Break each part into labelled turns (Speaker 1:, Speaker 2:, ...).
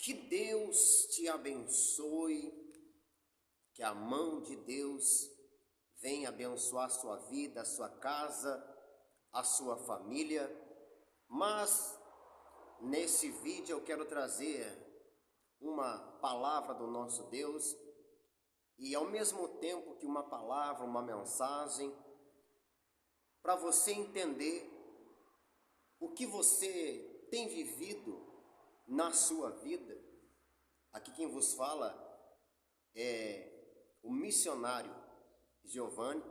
Speaker 1: Que Deus te abençoe, que a mão de Deus venha abençoar a sua vida, a sua casa, a sua família. Mas nesse vídeo eu quero trazer uma palavra do nosso Deus e ao mesmo tempo que uma palavra, uma mensagem, para você entender o que você tem vivido na sua vida. Aqui quem vos fala é o missionário Giovanni,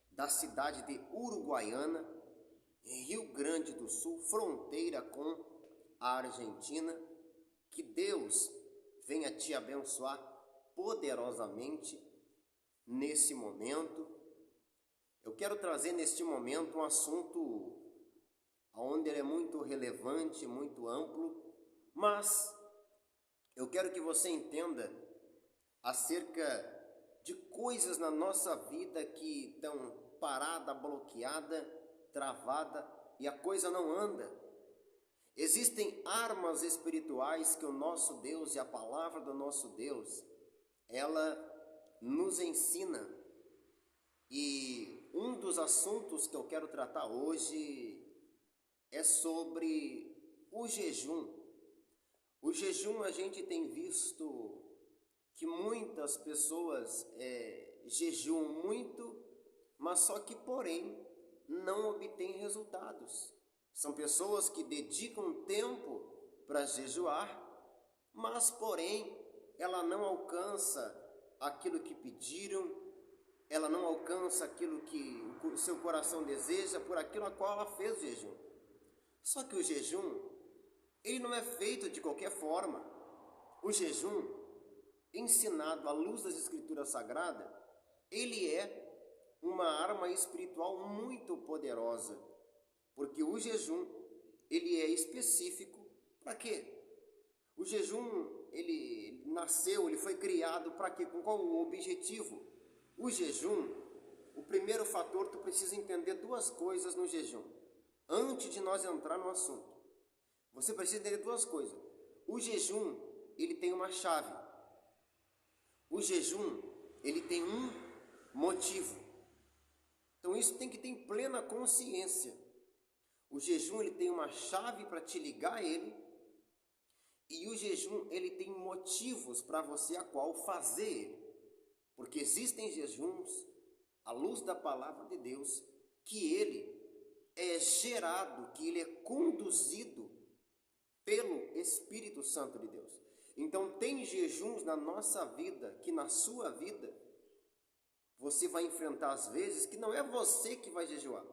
Speaker 1: da cidade de Uruguaiana, em Rio Grande do Sul, fronteira com a Argentina. Que Deus venha te abençoar poderosamente nesse momento. Eu quero trazer neste momento um assunto onde ele é muito relevante, muito amplo, mas eu quero que você entenda acerca de coisas na nossa vida que estão parada, bloqueada, travada e a coisa não anda. Existem armas espirituais que o nosso Deus e a palavra do nosso Deus, ela nos ensina. E um dos assuntos que eu quero tratar hoje é sobre o jejum. O jejum, a gente tem visto que muitas pessoas jejuam muito, mas só que porém não obtêm resultados. São pessoas que dedicam tempo para jejuar, mas porém ela não alcança aquilo que pediram, ela não alcança aquilo que o seu coração deseja, por aquilo a qual ela fez o jejum. Só que o jejum, ele não é feito de qualquer forma. O jejum, ensinado à luz das Escrituras Sagradas, ele é uma arma espiritual muito poderosa, porque o jejum, ele é específico para quê? O jejum, ele nasceu, ele foi criado para quê? Com qual o objetivo? O jejum, o primeiro fator, tu precisa entender duas coisas no jejum, antes de nós entrar no assunto. Você precisa entender duas coisas. O jejum, ele tem uma chave. O jejum, ele tem um motivo. Então isso tem que ter em plena consciência. O jejum, ele tem uma chave para te ligar a ele. E o jejum, ele tem motivos para você a qual fazer ele. Porque existem jejuns, à luz da palavra de Deus, que ele é gerado, que ele é conduzido pelo Espírito Santo de Deus. Então tem jejuns na nossa vida, que na sua vida, você vai enfrentar às vezes que não é você que vai jejuar,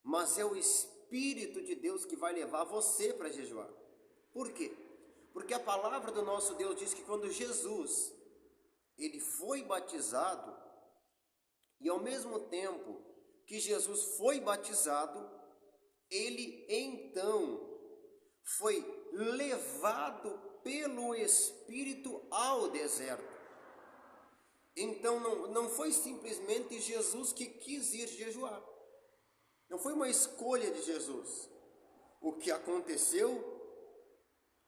Speaker 1: mas é o Espírito de Deus que vai levar você para jejuar. Por quê? Porque a palavra do nosso Deus diz que quando Jesus, ele foi batizado, e ao mesmo tempo que Jesus foi batizado, ele então foi levado pelo Espírito ao deserto. Então não foi simplesmente Jesus que quis ir jejuar. Não foi uma escolha de Jesus. O que aconteceu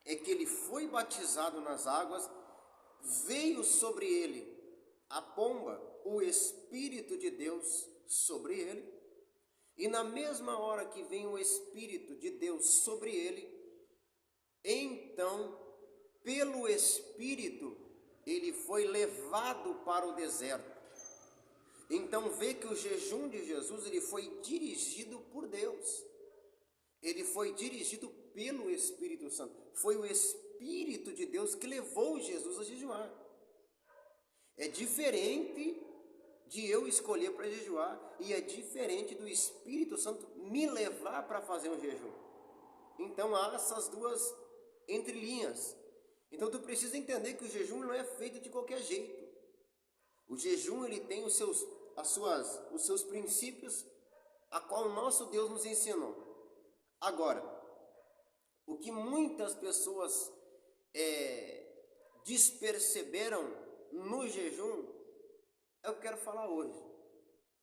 Speaker 1: é que ele foi batizado nas águas, veio sobre ele a pomba, o Espírito de Deus sobre ele, e na mesma hora que vem o Espírito de Deus sobre ele, então, pelo Espírito, ele foi levado para o deserto. Então vê que o jejum de Jesus, ele foi dirigido por Deus. Ele foi dirigido pelo Espírito Santo. Foi o Espírito de Deus que levou Jesus a jejuar. É diferente de eu escolher para jejuar e é diferente do Espírito Santo me levar para fazer um jejum. Então há essas duas entrelinhas. Então tu precisa entender que o jejum não é feito de qualquer jeito. O jejum, ele tem os seus princípios, a qual o nosso Deus nos ensinou. Agora, o que muitas pessoas desperceberam no jejum, eu quero falar hoje.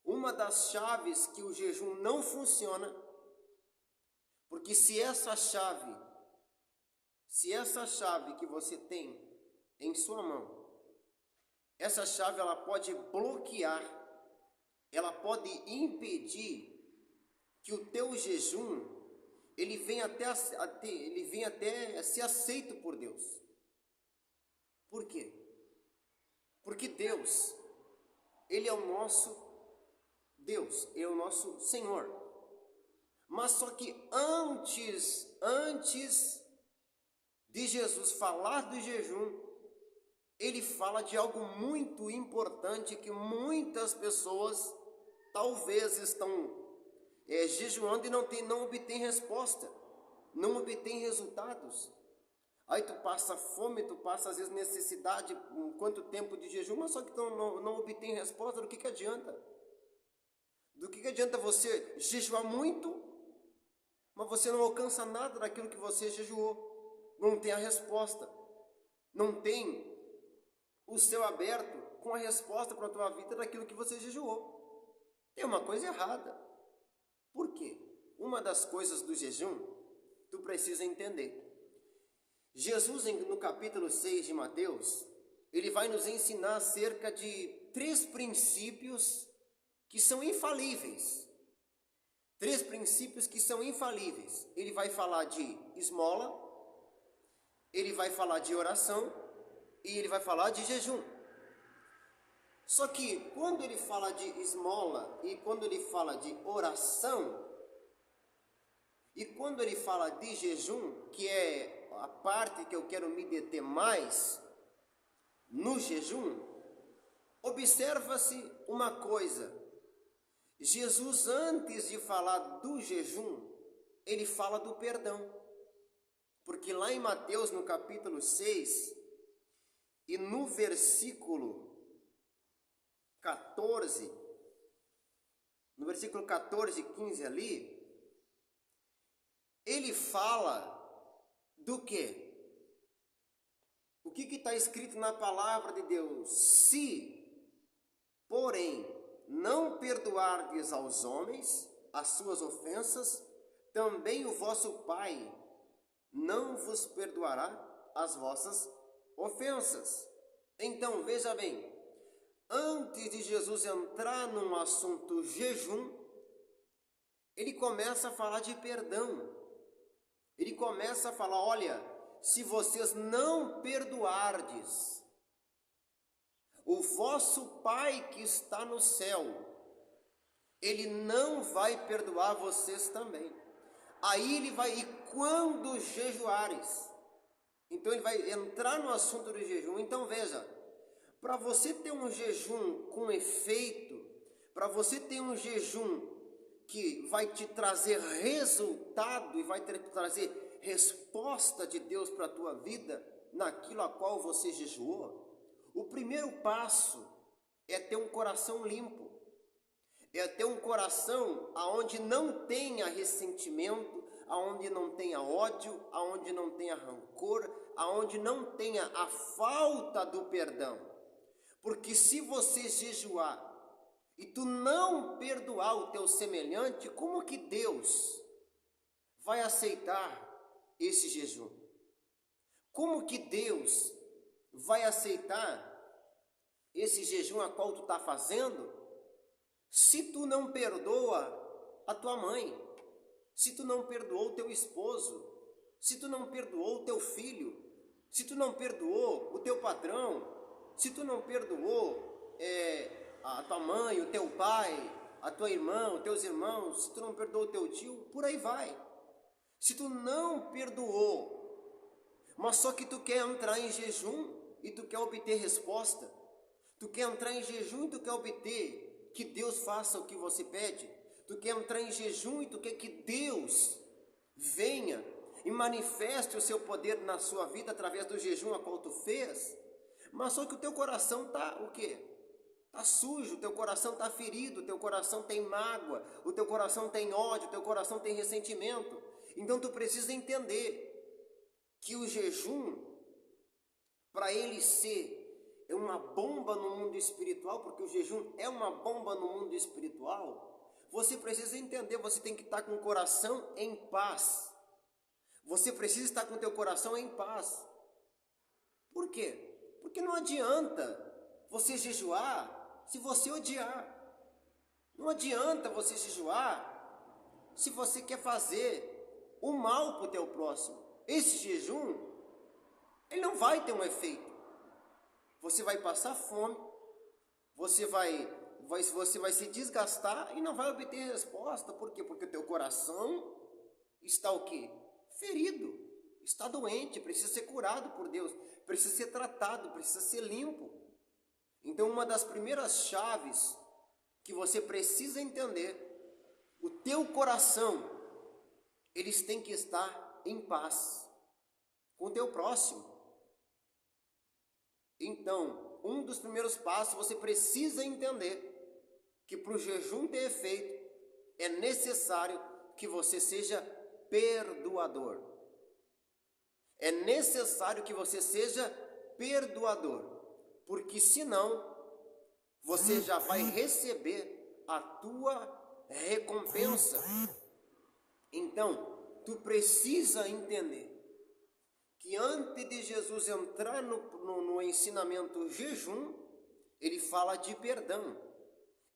Speaker 1: Uma das chaves que o jejum não funciona, porque se essa chave Se essa chave que você tem em sua mão, essa chave ela pode bloquear, ela pode impedir que o teu jejum ele venha até ser aceito por Deus. Por quê? Porque Deus, Ele é o nosso Deus, Ele é o nosso Senhor. Mas só que antes de Jesus falar do jejum, Ele fala de algo muito importante que muitas pessoas talvez estão jejuando e não obtém resposta, não obtém resultados. Aí tu passa fome, tu passa às vezes necessidade, quanto tempo de jejum, mas só que tu não obtém resposta. Do que adianta? Do que adianta você jejuar muito, mas você não alcança nada daquilo que você jejuou? Não tem a resposta, não tem o céu aberto com a resposta para a tua vida daquilo que você jejuou. Tem uma coisa errada. Por quê? Uma das coisas do jejum, tu precisa entender. Jesus, no capítulo 6 de Mateus, ele vai nos ensinar acerca de 3 princípios que são infalíveis. 3 princípios que são infalíveis. Ele vai falar de esmola, ele vai falar de oração e ele vai falar de jejum. Só que quando ele fala de esmola e quando ele fala de oração e quando ele fala de jejum, que é a parte que eu quero me deter mais no jejum, observa-se uma coisa. Jesus, antes de falar do jejum, ele fala do perdão. Porque lá em Mateus, no capítulo 6, e no versículo 14, no versículo 14 e 15 ali, ele fala do quê? O que está escrito na palavra de Deus? Se, porém, não perdoardes aos homens as suas ofensas, também o vosso Pai não vos perdoará as vossas ofensas. Então, veja bem, antes de Jesus entrar num assunto jejum, ele começa a falar de perdão. Ele começa a falar, olha, se vocês não perdoardes, o vosso Pai que está no céu, Ele não vai perdoar vocês também. Aí ele vai, e quando jejuares? Então ele vai entrar no assunto do jejum. Então veja, para você ter um jejum com efeito, para você ter um jejum que vai te trazer resultado e vai te trazer resposta de Deus para a tua vida, naquilo a qual você jejuou, o primeiro passo é ter um coração limpo, é ter um coração aonde não tenha ressentimento, aonde não tenha ódio, aonde não tenha rancor, aonde não tenha a falta do perdão. Porque se você jejuar e tu não perdoar o teu semelhante, como que Deus vai aceitar esse jejum? Como que Deus vai aceitar esse jejum a qual tu está fazendo, se tu não perdoa a tua mãe, se tu não perdoou o teu esposo, se tu não perdoou o teu filho, se tu não perdoou o teu patrão, se tu não perdoou a tua mãe, o teu pai, a tua irmã, os teus irmãos, se tu não perdoou o teu tio, por aí vai. Se tu não perdoou, mas só que tu quer entrar em jejum e tu quer obter resposta, tu quer entrar em jejum e tu quer obter que Deus faça o que você pede, tu quer entrar em jejum e tu quer que Deus venha e manifeste o seu poder na sua vida através do jejum a qual tu fez, mas só que o teu coração está o quê? Está sujo, o teu coração está ferido, o teu coração tem mágoa, o teu coração tem ódio, o teu coração tem ressentimento. Então tu precisa entender que o jejum, para ele ser uma bomba no mundo espiritual, porque o jejum é uma bomba no mundo espiritual, você precisa entender, você tem que estar com o coração em paz. Você precisa estar com o teu coração em paz. Por quê? Porque não adianta você jejuar se você odiar. Não adianta você jejuar se você quer fazer o mal para o teu próximo. Esse jejum, ele não vai ter um efeito. Você vai passar fome, você vai se desgastar e não vai obter resposta. Por quê? Porque o teu coração está o quê? Ferido, está doente, precisa ser curado por Deus, precisa ser tratado, precisa ser limpo. Então, uma das primeiras chaves que você precisa entender, o teu coração, eles têm que estar em paz com o teu próximo. Então, um dos primeiros passos, você precisa entender que para o jejum ter efeito, é necessário que você seja perdoador. É necessário que você seja perdoador, porque senão você já vai receber a tua recompensa. Então, tu precisa entender que antes de Jesus entrar no ensinamento jejum, ele fala de perdão,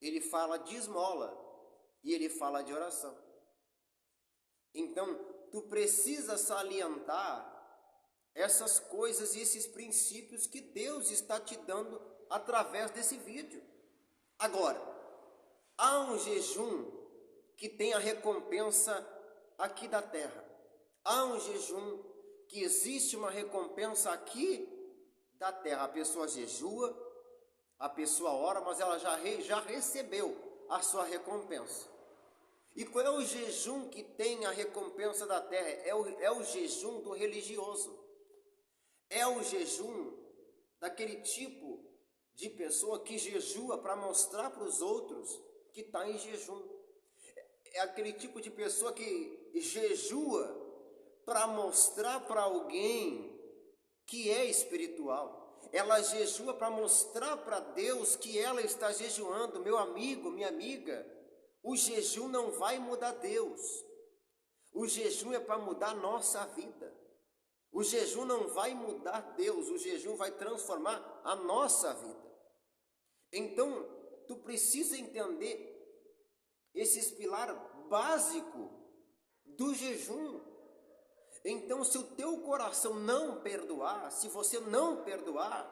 Speaker 1: ele fala de esmola e ele fala de oração. Então, tu precisa salientar essas coisas e esses princípios que Deus está te dando através desse vídeo. Agora, há um jejum que tem a recompensa aqui da terra. Há um jejum que existe uma recompensa aqui da terra. A pessoa jejua, a pessoa ora, mas ela já recebeu a sua recompensa. E qual é o jejum que tem a recompensa da terra? É o jejum do religioso. É o jejum daquele tipo de pessoa que jejua para mostrar para os outros que está em jejum. É aquele tipo de pessoa que jejua para mostrar para alguém que é espiritual. Ela jejua para mostrar para Deus que ela está jejuando. Meu amigo, minha amiga, o jejum não vai mudar Deus. O jejum é para mudar a nossa vida. O jejum não vai mudar Deus, o jejum vai transformar a nossa vida. Então, tu precisa entender esses pilares básicos do jejum. Então, se o teu coração não perdoar, se você não perdoar,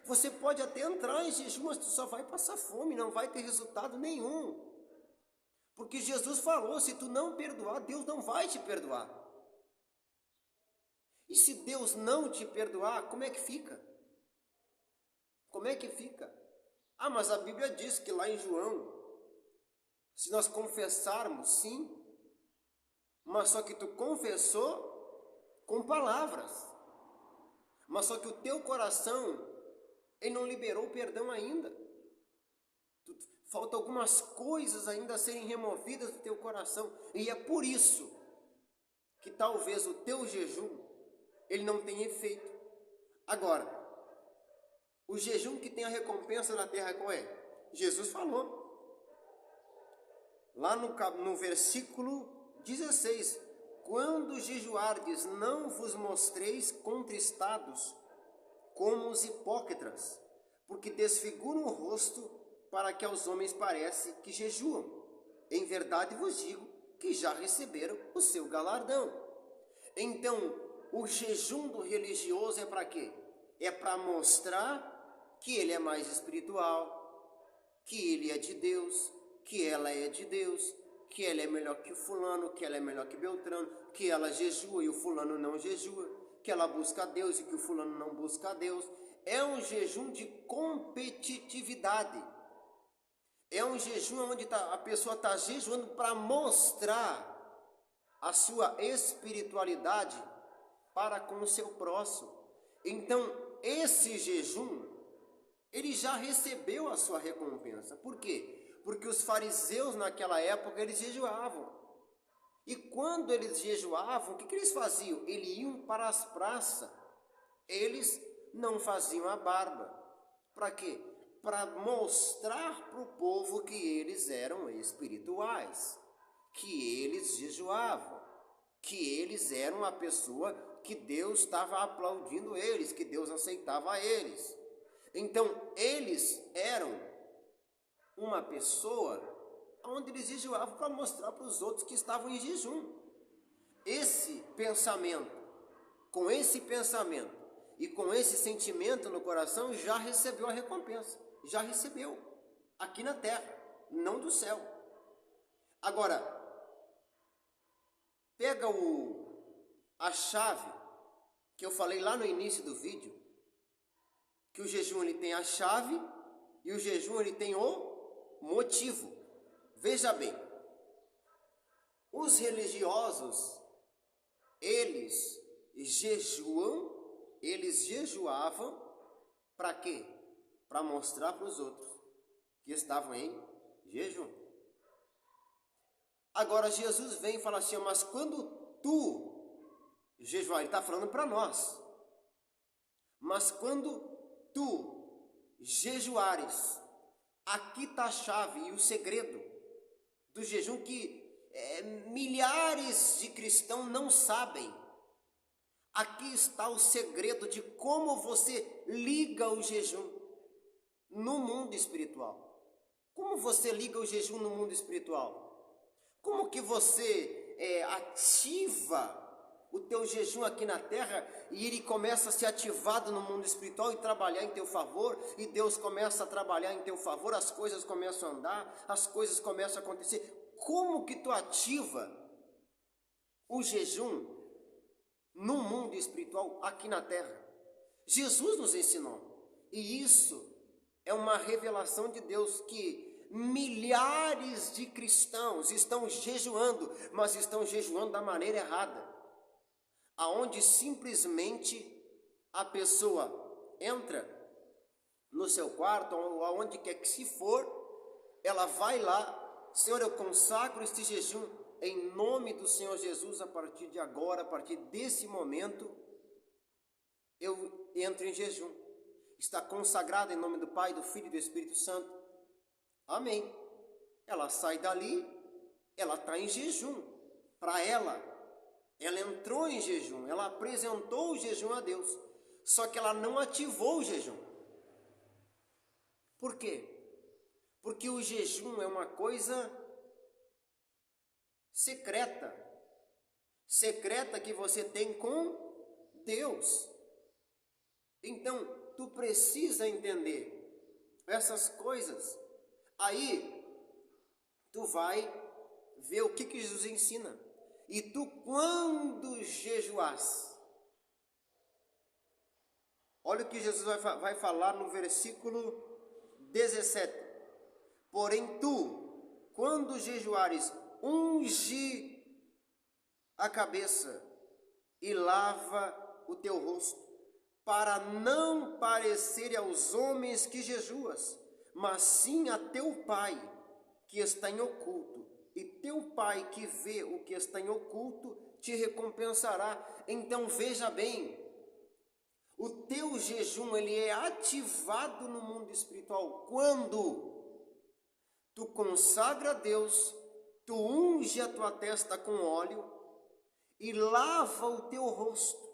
Speaker 1: você pode até entrar em jejum, mas tu só vai passar fome, não vai ter resultado nenhum. Porque Jesus falou, se tu não perdoar, Deus não vai te perdoar. E se Deus não te perdoar, como é que fica? Como é que fica? Ah, mas a Bíblia diz que lá em João, se nós confessarmos, sim, mas só que tu confessou com palavras. Mas só que o teu coração, ele não liberou o perdão ainda. Falta algumas coisas ainda a serem removidas do teu coração. E é por isso que talvez o teu jejum, ele não tenha efeito. Agora, o jejum que tem a recompensa na terra qual é? Jesus falou. Lá no versículo 16. Quando jejuardes, não vos mostreis contristados como os hipócritas, porque desfiguram o rosto para que aos homens pareça que jejuam. Em verdade vos digo que já receberam o seu galardão. Então, o jejum do religioso é para quê? É para mostrar que ele é mais espiritual, que ele é de Deus, que ela é de Deus, que ela é melhor que o fulano, que ela é melhor que Beltrano, que ela jejua e o fulano não jejua, que ela busca a Deus e que o fulano não busca a Deus. É um jejum de competitividade. É um jejum onde a pessoa está jejuando para mostrar a sua espiritualidade para com o seu próximo. Então, esse jejum, ele já recebeu a sua recompensa. Por quê? Porque os fariseus naquela época, eles jejuavam. E quando eles jejuavam, o que eles faziam? Eles iam para as praças. Eles não faziam a barba. Para quê? Para mostrar para o povo que eles eram espirituais, que eles jejuavam. que eles eram a pessoa que Deus estava aplaudindo eles, que Deus aceitava eles. Então, eles eram uma pessoa onde eles jejuavam para mostrar para os outros que estavam em jejum. Esse pensamento, com esse pensamento e com esse sentimento no coração, já recebeu a recompensa, já recebeu, aqui na terra, não do céu. Agora, pega a chave que eu falei lá no início do vídeo, que o jejum ele tem a chave e o jejum ele tem o motivo. Veja bem, os religiosos, eles jejuavam para quê? Para mostrar para os outros que estavam em jejum. Agora Jesus vem e fala assim, mas quando tu jejuar, ele está falando para nós, mas quando tu jejuares, aqui está a chave e o segredo do jejum que milhares de cristãos não sabem. Aqui está o segredo de como você liga o jejum no mundo espiritual. Como você liga o jejum no mundo espiritual? Como que você ativa o teu jejum aqui na terra e ele começa a ser ativado no mundo espiritual e trabalhar em teu favor, e Deus começa a trabalhar em teu favor, as coisas começam a andar, as coisas começam a acontecer. Como que tu ativa o jejum no mundo espiritual aqui na terra? Jesus nos ensinou, e isso é uma revelação de Deus, que milhares de cristãos estão jejuando, mas estão jejuando da maneira errada, aonde simplesmente a pessoa entra no seu quarto, ou aonde quer que se for, ela vai lá, Senhor, eu consagro este jejum em nome do Senhor Jesus, a partir de agora, a partir desse momento, eu entro em jejum. Está consagrado em nome do Pai, do Filho e do Espírito Santo. Amém. Ela sai dali, ela está em jejum. Para ela entrou em jejum, ela apresentou o jejum a Deus. Só que ela não ativou o jejum. Por quê? Porque o jejum é uma coisa secreta. Secreta que você tem com Deus. Então, tu precisa entender essas coisas. Aí, tu vai ver o que Jesus ensina. E tu, quando jejuas, olha o que Jesus vai falar no versículo 17. Porém tu, quando jejuares, unge a cabeça e lava o teu rosto, para não parecer aos homens que jejuas, mas sim a teu Pai que está em oculto, e teu Pai que vê o que está em oculto te recompensará. Então veja bem, o teu jejum ele é ativado no mundo espiritual quando tu consagra a Deus, tu unge a tua testa com óleo e lava o teu rosto.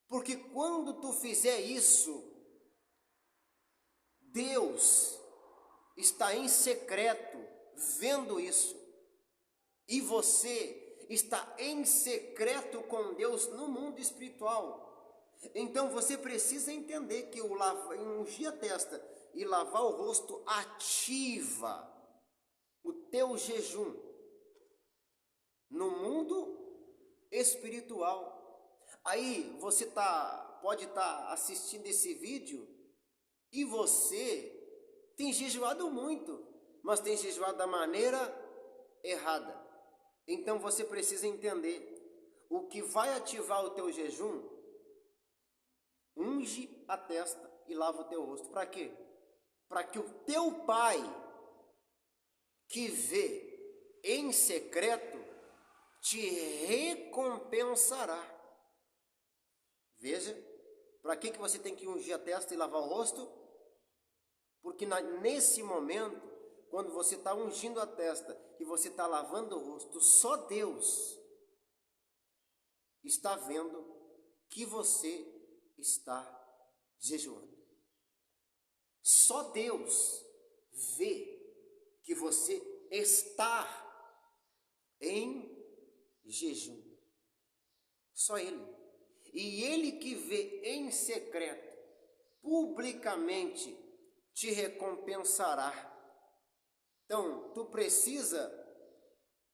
Speaker 1: Porque quando tu fizer isso, Deus está em secreto vendo isso. E você está em secreto com Deus no mundo espiritual. Então você precisa entender que o ungir a testa e lavar o rosto ativa o teu jejum no mundo espiritual. Aí você pode estar assistindo esse vídeo e você tem jejuado muito, mas tem jejuado da maneira errada. Então você precisa entender o que vai ativar o teu jejum. Unge a testa e lava o teu rosto. Para quê? Para que o teu Pai, que vê em secreto, te recompensará. Veja, para que você tem que ungir a testa e lavar o rosto? Porque nesse momento, quando você está ungindo a testa e você está lavando o rosto, só Deus está vendo que você está jejuando. Só Deus vê que você está em jejum. Só Ele. E Ele que vê em secreto, publicamente te recompensará. Então, tu precisa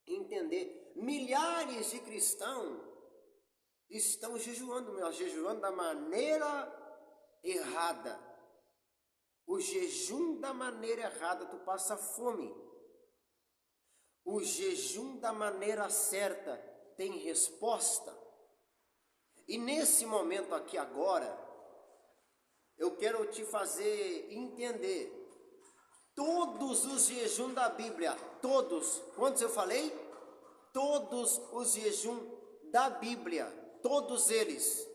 Speaker 1: entender, milhares de cristãos estão jejuando, mas jejuando da maneira errada. O jejum da maneira errada, tu passa fome. O jejum da maneira certa tem resposta. E nesse momento aqui agora, eu quero te fazer entender todos os jejuns da Bíblia, todos, quantos eu falei? Todos os jejuns da Bíblia, todos eles.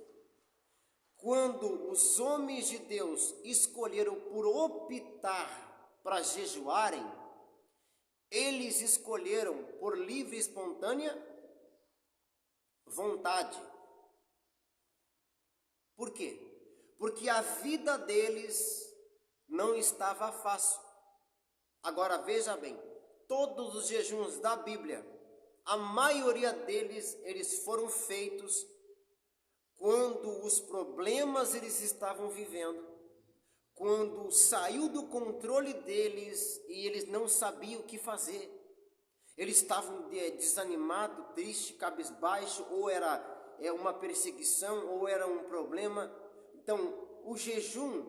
Speaker 1: Quando os homens de Deus escolheram por optar para jejuarem, eles escolheram por livre e espontânea vontade. Por quê? Porque a vida deles não estava fácil. Agora veja bem, todos os jejuns da Bíblia, a maioria deles, eles foram feitos quando os problemas eles estavam vivendo, quando saiu do controle deles e eles não sabiam o que fazer. Eles estavam desanimados, tristes, cabisbaixo, ou era uma perseguição, ou era um problema. Então, o jejum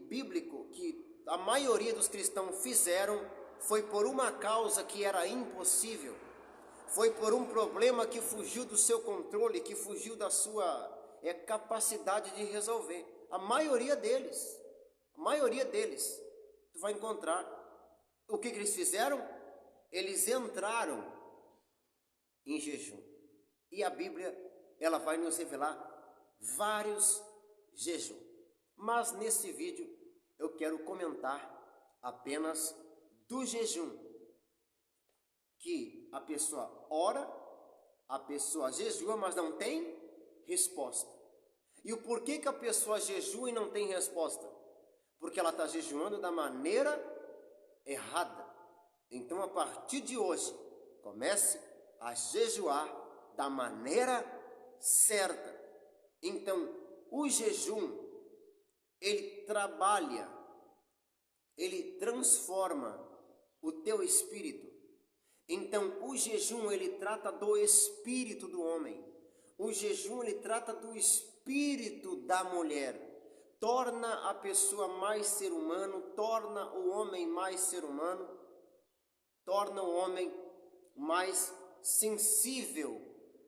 Speaker 1: bíblico que a maioria dos cristãos fizeram foi por uma causa que era impossível. Foi por um problema que fugiu do seu controle, que fugiu da sua capacidade de resolver. A maioria deles, tu vai encontrar. O que eles fizeram? Eles entraram em jejum. E a Bíblia, ela vai nos revelar vários jejuns. Mas nesse vídeo, eu quero comentar apenas do jejum. Que a pessoa ora, a pessoa jejua, mas não tem resposta. E o porquê que a pessoa jejua e não tem resposta? Porque ela está jejuando da maneira errada. Então, a partir de hoje, comece a jejuar da maneira certa. Então, o jejum, ele trabalha, ele transforma o teu espírito. Então, o jejum, ele trata do espírito do homem. O jejum, ele trata do espírito da mulher. Torna a pessoa mais ser humano, torna o homem mais ser humano, torna o homem mais sensível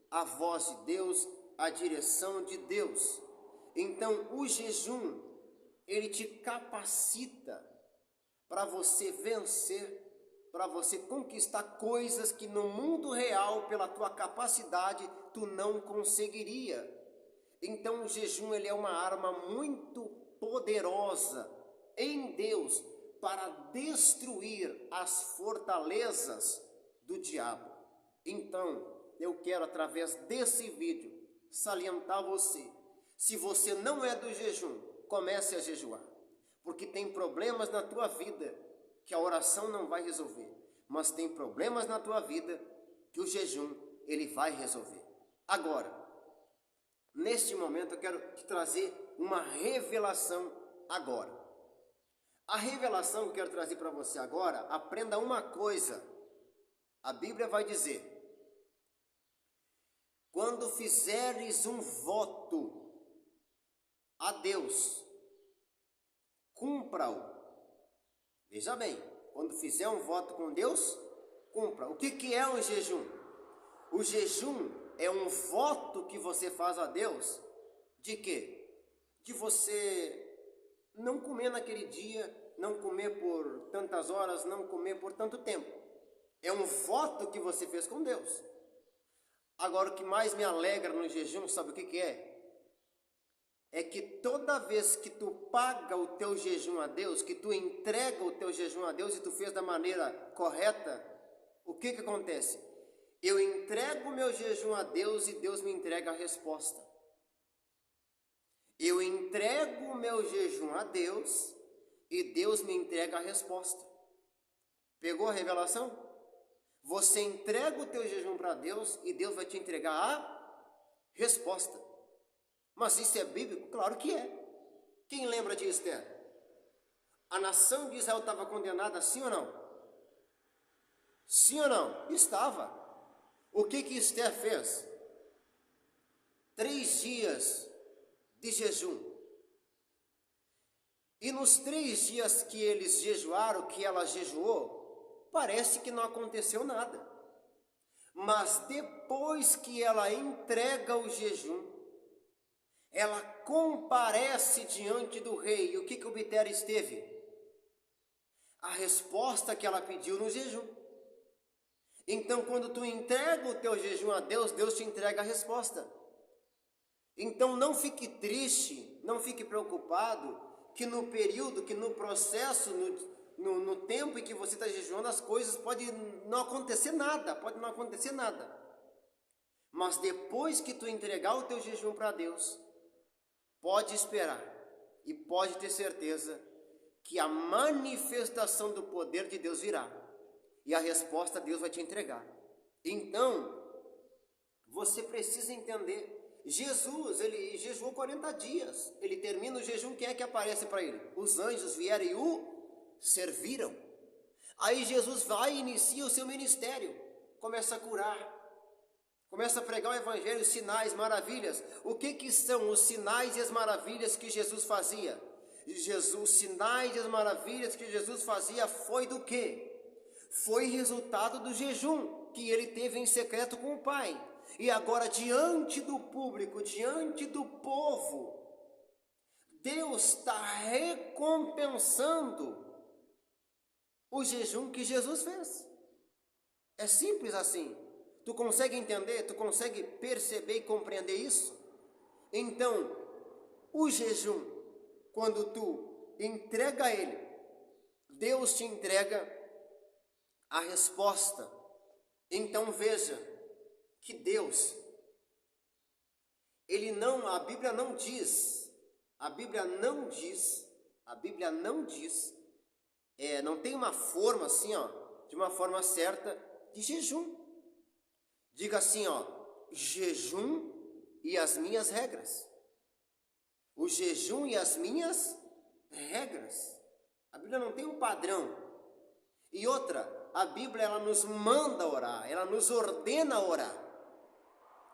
Speaker 1: à voz de Deus, à direção de Deus. Então, o jejum, ele te capacita para você vencer, para você conquistar coisas que no mundo real, pela tua capacidade, tu não conseguiria. Então o jejum, ele é uma arma muito poderosa em Deus para destruir as fortalezas do diabo. Então, eu quero através desse vídeo salientar você. Se você não é do jejum, comece a jejuar. Porque tem problemas na tua vida que a oração não vai resolver, mas tem problemas na tua vida que o jejum, ele vai resolver. Agora, neste momento eu quero te trazer uma revelação agora. A revelação que eu quero trazer para você agora, aprenda uma coisa. A Bíblia vai dizer: quando fizeres um voto a Deus, cumpra-o. Veja bem, quando fizer um voto com Deus, cumpra. O que é um jejum? O jejum é um voto que você faz a Deus de quê? De você não comer naquele dia, não comer por tantas horas, não comer por tanto tempo. É um voto que você fez com Deus. Agora, o que mais me alegra no jejum, sabe o que é? É que toda vez que tu paga o teu jejum a Deus, que tu entrega o teu jejum a Deus e tu fez da maneira correta, o que acontece? Eu entrego o meu jejum a Deus e Deus me entrega a resposta. Eu entrego o meu jejum a Deus e Deus me entrega a resposta. Pegou a revelação? Você entrega o teu jejum para Deus e Deus vai te entregar a resposta. Mas isso é bíblico? Claro que é. Quem lembra de Esther? A nação de Israel estava condenada, sim ou não? Sim ou não? Estava. O que Esther fez? 3 dias de jejum. E nos 3 dias que eles jejuaram, que ela jejuou, parece que não aconteceu nada. Mas depois que ela entrega o jejum, ela comparece diante do rei. E o que Obiteres teve? A resposta que ela pediu no jejum. Então, quando tu entrega o teu jejum a Deus, Deus te entrega a resposta. Então, não fique triste, não fique preocupado, que no período, que no processo, no tempo em que você está jejuando, as coisas podem não acontecer nada, pode não acontecer nada. Mas depois que tu entregar o teu jejum para Deus, pode esperar e pode ter certeza que a manifestação do poder de Deus virá. E a resposta Deus vai te entregar. Então, você precisa entender. Jesus, ele jejuou 40 dias. Ele termina o jejum, quem é que aparece para ele? Os anjos vieram e o serviram. Aí Jesus vai e inicia o seu ministério. Começa a curar. Começa a pregar o evangelho, sinais, maravilhas. O que são os sinais e as maravilhas que Jesus fazia? Os sinais e as maravilhas que Jesus fazia foi do quê? Foi resultado do jejum que ele teve em secreto com o Pai. E agora, diante do público, diante do povo, Deus está recompensando o jejum que Jesus fez. É simples assim. Tu consegue entender? Tu consegue perceber e compreender isso? Então, o jejum, quando tu entrega a ele, Deus te entrega a resposta. Então veja que Deus, a Bíblia não diz, não tem uma forma assim, de uma forma certa de jejum. Diga assim, jejum e as minhas regras. O jejum e as minhas regras. A Bíblia não tem um padrão. E outra, a Bíblia ela nos manda orar, ela nos ordena orar.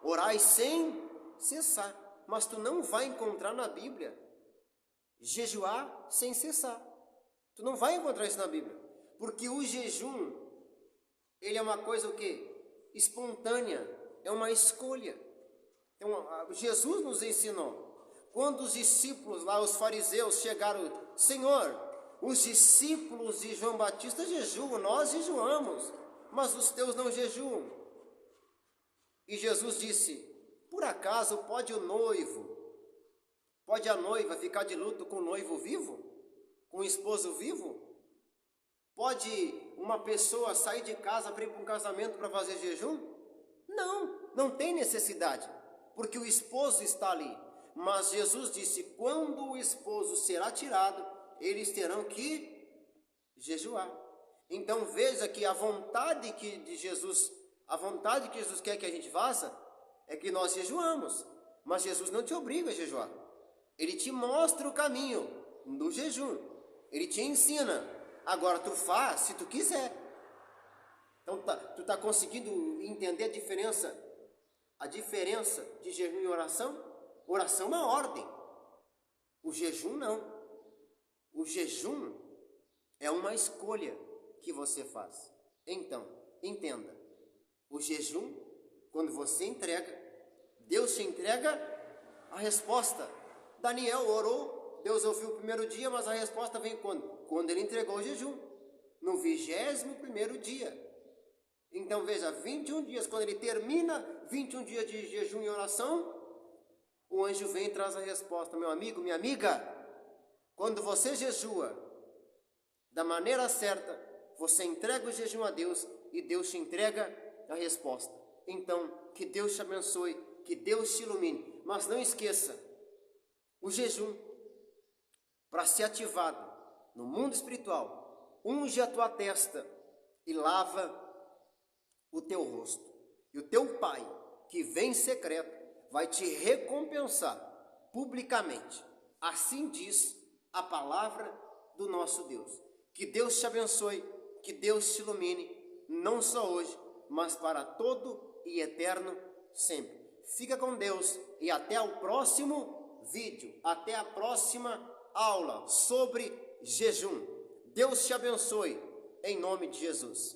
Speaker 1: Orai sem cessar. Mas tu não vai encontrar na Bíblia jejuar sem cessar. Tu não vai encontrar isso na Bíblia. Porque o jejum, ele é uma coisa o quê? Espontânea, é uma escolha. Então, Jesus nos ensinou. Quando os discípulos lá, os fariseus, chegaram, Senhor, os discípulos de João Batista jejuam, nós jejuamos, mas os teus não jejuam. E Jesus disse, por acaso pode a noiva ficar de luto com o noivo vivo? Com o esposo vivo? Pode uma pessoa sair de casa para ir para um casamento para fazer jejum? Não tem necessidade, porque o esposo está ali. Mas Jesus disse, quando o esposo será tirado, eles terão que jejuar. Então veja que a vontade que Jesus quer que a gente faça, é que nós jejuamos. Mas Jesus não te obriga a jejuar. Ele te mostra o caminho do jejum. Ele te ensina. Agora tu faz se tu quiser. Então tu está conseguindo entender a diferença de jejum e oração? Oração é uma ordem. O jejum não. O jejum é uma escolha que você faz. Então, entenda. O jejum, quando você entrega, Deus te entrega a resposta. Daniel orou, Deus ouviu o primeiro dia, mas a resposta vem quando? Quando ele entregou o jejum. No 21º dia. Então veja, 21 dias, quando ele termina 21 dias de jejum e oração, o anjo vem e traz a resposta. Meu amigo, minha amiga, quando você jejua da maneira certa, você entrega o jejum a Deus e Deus te entrega a resposta. Então, que Deus te abençoe, que Deus te ilumine. Mas não esqueça, o jejum, para ser ativado no mundo espiritual, unge a tua testa e lava o teu rosto. E o teu Pai, que vem em secreto, vai te recompensar publicamente. Assim diz a palavra do nosso Deus. Que Deus te abençoe, que Deus te ilumine, não só hoje, mas para todo e eterno sempre. Fica com Deus e até o próximo vídeo, até a próxima aula sobre jejum. Deus te abençoe, em nome de Jesus.